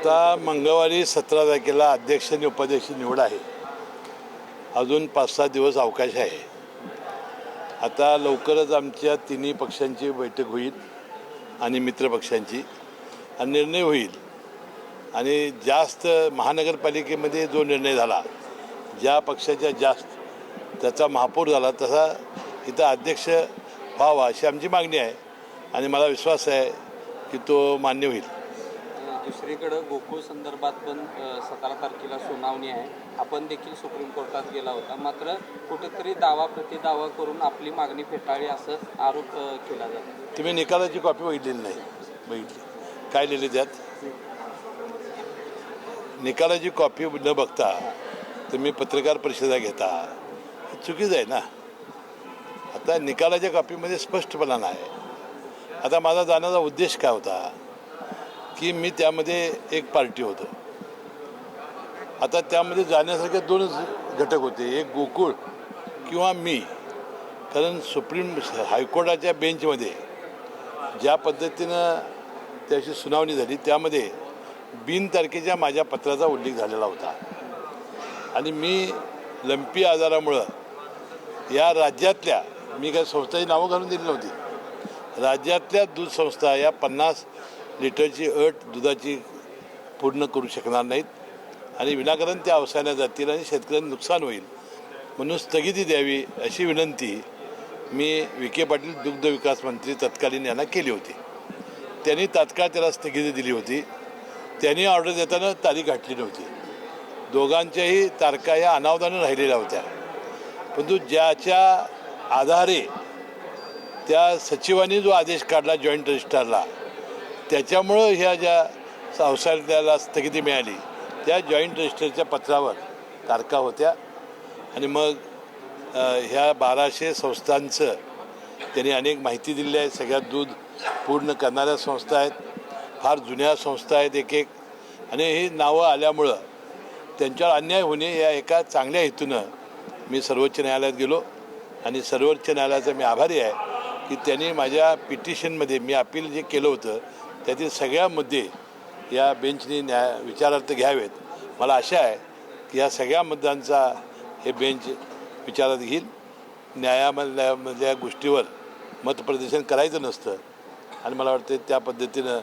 आता मंगळवारी 17 तारखेला अध्यक्ष आणि उपाध्यक्ष निवड आहे. अजून 5-6 दिवस अवकाश आहे. आता लवकरच आमच्या तिन्ही पक्षांची बैठक होईल आणि मित्रपक्षांची आणि निर्णय होईल. आणि जास्त महानगरपालिकेमध्ये जो निर्णय झाला, ज्या पक्षाच्या जास्त त्याचा महापौर झाला, तसा इथं अध्यक्ष व्हावा अशी आमची मागणी आहे आणि मला विश्वास आहे की तो मान्य होईल. दुसरीकडे गोकुळ संदर्भात पण 17 तारखेला सुनावणी आहे. आपण देखील सुप्रीम कोर्टात गेला होता, मात्र कुठेतरी दावा प्रतिदावा करून आपली मागणी फेटाळली असं आरोप केला जातो. तुम्ही निकालाची कॉपी बघितलेली नाही? बघितली काय लिहिले त्यात? निकालाची कॉपी न बघता तुम्ही पत्रकार परिषदा घेता, चुकीचं आहे ना. आता निकालाच्या कॉपीमध्ये स्पष्टपणा नाही. आता माझा जाण्याचा उद्देश काय होता की मी त्यामध्ये एक पार्टी होतो. आता त्यामध्ये जाण्यासारखे दोनच घटक होते, एक गोकुळ किंवा मी. कारण सुप्रीम हायकोर्टाच्या बेंचमध्ये ज्या पद्धतीनं त्याची सुनावणी झाली त्यामध्ये बिनतारखेच्या माझ्या पत्राचा उल्लेख झालेला होता आणि मी लंपी आजारामुळं या राज्यातल्या, मी काय संस्थाची नावं घालून दिली नव्हती, राज्यातल्या दूध संस्था या 50 लिटरची अट दुधाची पूर्ण करू शकणार नाहीत आणि विनाकारण त्या अवसायाला जातील आणि शेतकऱ्यांना नुकसान होईल, म्हणून स्थगिती द्यावी अशी विनंती मी विखे पाटील दुग्ध विकास मंत्री तत्कालीन यांना केली होती. त्यांनी तात्काळ त्याला स्थगिती दिली होती. त्यांनी ऑर्डर देताना तारीख गाठली नव्हती. दोघांच्याही तारखा या अनावधानं राहिलेल्या होत्या. परंतु ज्याच्या आधारे त्या सचिवांनी जो आदेश काढला जॉईंट रजिस्ट्रारला, त्याच्यामुळं ह्या ज्या संस्थेला स्थगिती मिळाली त्या जॉईंट रजिस्टरच्या पत्रावर तारखा होत्या. आणि मग ह्या 1200 संस्थांचं त्यांनी अनेक माहिती दिली आहे. सगळ्यात दूध पूर्ण करणाऱ्या संस्था आहेत, फार जुन्या संस्था आहेत एक एक, आणि ही नावं आल्यामुळं त्यांच्यावर अन्याय होणे या एका चांगल्या हेतूनं मी सर्वोच्च न्यायालयात गेलो आणि सर्वोच्च न्यायालयाचा मी आभारी आहे की त्यांनी माझ्या पिटिशनमध्ये मी अपील जे केलं होतं त्यातील सगळ्या मुद्दे या बेंचनी विचारार्थ घ्यावेत. मला आशा आहे की या सगळ्या मुद्द्यांचा हे बेंच विचारात घेईल. न्यायालयामधल्या गोष्टीवर मतप्रदर्शन करायचं नसतं आणि मला वाटतं त्या पद्धतीनं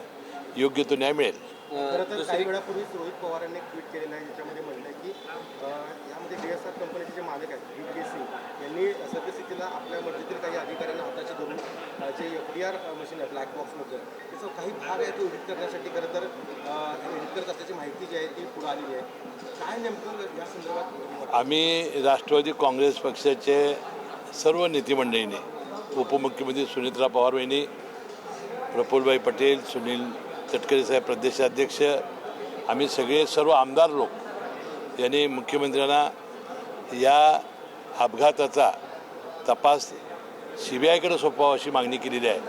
योग्य तो न्याय मिळेल. काही वेळापूर्वी रोहित पवारांनी एक ट्विट केलेलं आहे, ज्याच्यामध्ये म्हटलं आहे की यामध्ये DSR कंपनीचे जे मालक आहेत VK सिंग यांनी सद्यस्थितीला आपल्या मर्जीतील काही अधिकाऱ्यांना हाताचे धरून जे FDR मशीन आहे ब्लॅक बॉक्समध्ये त्याचा काही भाग आहे तो एडिट करण्यासाठी खरं तर एडिट करत असल्याची माहिती जी आहे ती पुढे आलेली आहे. काय नेमकं या संदर्भात? आम्ही राष्ट्रवादी काँग्रेस पक्षाचे सर्व नेतेमंडळीने, उपमुख्यमंत्री सुनेत्रा पवार वहिनी, प्रफुल्लभाई पटेल, सुनील तटकरे साहेब प्रदेशाध्यक्ष, आम्ही सगळे सर्व आमदार लोक यांनी मुख्यमंत्र्यांना या अपघाताचा तपास CBIकडे सोपवावा अशी मागणी केलेली आहे.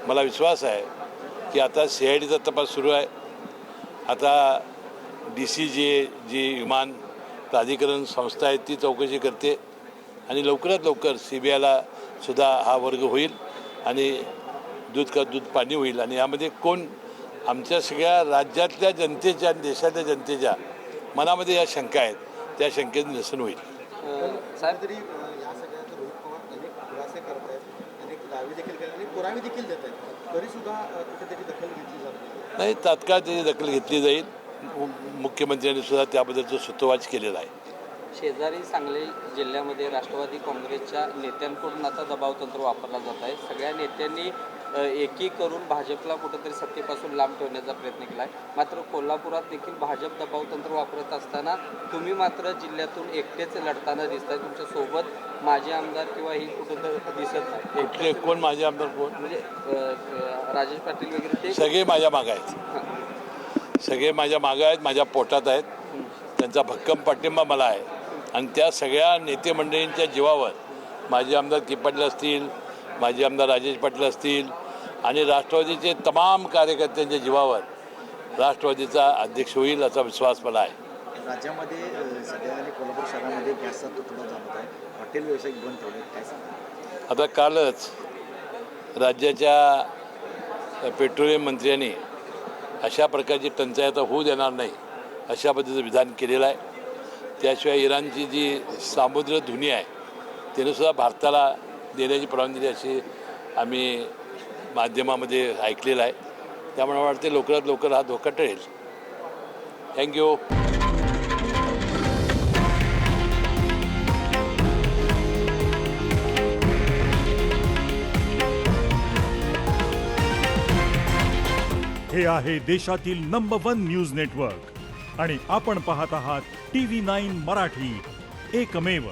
मला विश्वास आहे की आता CIDचा तपास सुरू आहे. आता DCGA जी विमान प्राधिकरण संस्था आहे ती चौकशी करते आणि लवकरात लवकर CBIला सुद्धा हा वर्ग होईल आणि दूध का दूध पाणी होईल. आणि यामध्ये कोण आमच्या सगळ्या राज्यातल्या जनतेच्या आणि देशातल्या जनतेच्या मनामध्ये या शंका आहेत, त्या शंकेचं निरसन होईल. साहेब, तरी या सगळ्यात रोहित पवार अनेक खुलासे करत आहेत, अनेक दावे देखील केले आणि पुरावे देखील देत आहेत, तरीसुद्धा कुठेतरी दखल घेतली जात नाही. तात्काळ त्याची दखल घेतली जाईल. मुख्यमंत्र्यांनी सुद्धा त्याबद्दलचं सूतोवाच केलेला आहे. शेजारी सांगली जिल्ह्यामध्ये राष्ट्रवादी काँग्रेसच्या नेत्यांकडून आता दबावतंत्र वापरला जात आहे. सगळ्या नेत्यांनी एकी करून भाजपला कुठेतरी सत्तेपासून लांब ठेवण्याचा प्रयत्न केला आहे. मात्र कोल्हापुरात देखील भाजप दबावतंत्र वापरत असताना तुम्ही मात्र जिल्ह्यातून एकटेच लढताना दिसत आहे. तुमच्यासोबत माजी आमदार किंवा ही कुठेतरी दिसत नाही. एकटे कोण माझे आमदार कोण? म्हणजे राजेश पाटील वगैरे ते सगळे माझ्या मागं आहेत. सगळे माझ्या मागं आहेत, माझ्या पोटात आहेत. त्यांचा भक्कम पाठिंबा मला आहे आणि त्या सगळ्या नेते मंडळींच्या जीवावर माजी आमदार के पाटील असतील, माजी आमदार राजेश पाटील असतील आणि राष्ट्रवादीचे तमाम कार्यकर्त्यांच्या जीवावर राष्ट्रवादीचा अध्यक्ष होईल असा विश्वास मला आहे. राज्यामध्ये सध्या कोल्हापूर शहरामध्ये गॅसचा तुटवडा जाणवत आहे. हॉटेल व्यावसायिक बंद ठेवले, काय सांगा? आता कालच राज्याच्या पेट्रोलियम मंत्र्यांनी अशा प्रकारची टंचाई आता होऊ देणार नाही अशा पद्धतीचं विधान केलेलं आहे. त्याशिवाय इराणची जी सामुद्र धुनी आहे त्यानुसुद्धा भारताला देण्याची परवानगी दिली अशी आम्ही माध्यमामध्ये ऐकलेलं आहे. त्यामुळे मला वाटते लवकरात लवकर हा धोका टळेल. थँक्यू. हे आहे देशातील नंबर 1 न्यूज नेटवर्क आणि आपण पाहत आहात TV9 मराठी, एकमेव.